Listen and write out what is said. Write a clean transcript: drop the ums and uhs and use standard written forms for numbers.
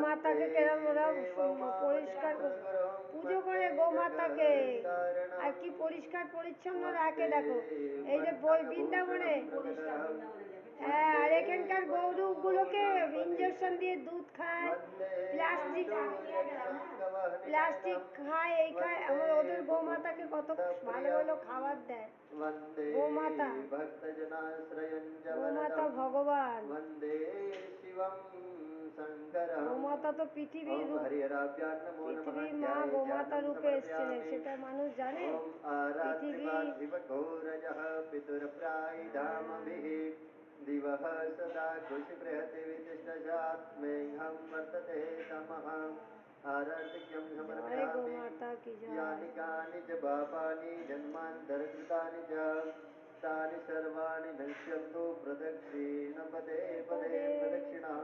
মাতাকে কেরম ওরা পরিষ্কার পুজো করে, গো মাতাকে আর কি পরিষ্কার পরিচ্ছন্ন রাখে দেখো। এই যে বৃন্দাবনে, হ্যাঁ, আর এখানকার গৌরব গুলোকে ইঞ্জেকশন দিয়ে দুধ খায়, প্লাস্টিক প্লাস্টিক খায়, এই খায়। আমার ওদের গোমাতাকে কত ভালো ভালো খাবার দেয়। গোমাতা, গোমাতা ভগবান, গোমাতা তো পৃথিবীর পৃথিবীর মা গোমাতা রূপে এসেছিলেন, সেটা মানুষ জানে। পৃথিবী दिवः सदा कृषिबृहति विशिष्टजात्मेऽहं वर्तते तमः आरार्तिक्यं समर्पयामि यानि कानि च पापानि जन्मान्तरकृतानि च तानि सर्वाणि नश्यन्तु प्रदक्षिणपदे पदे प्रदक्षिणां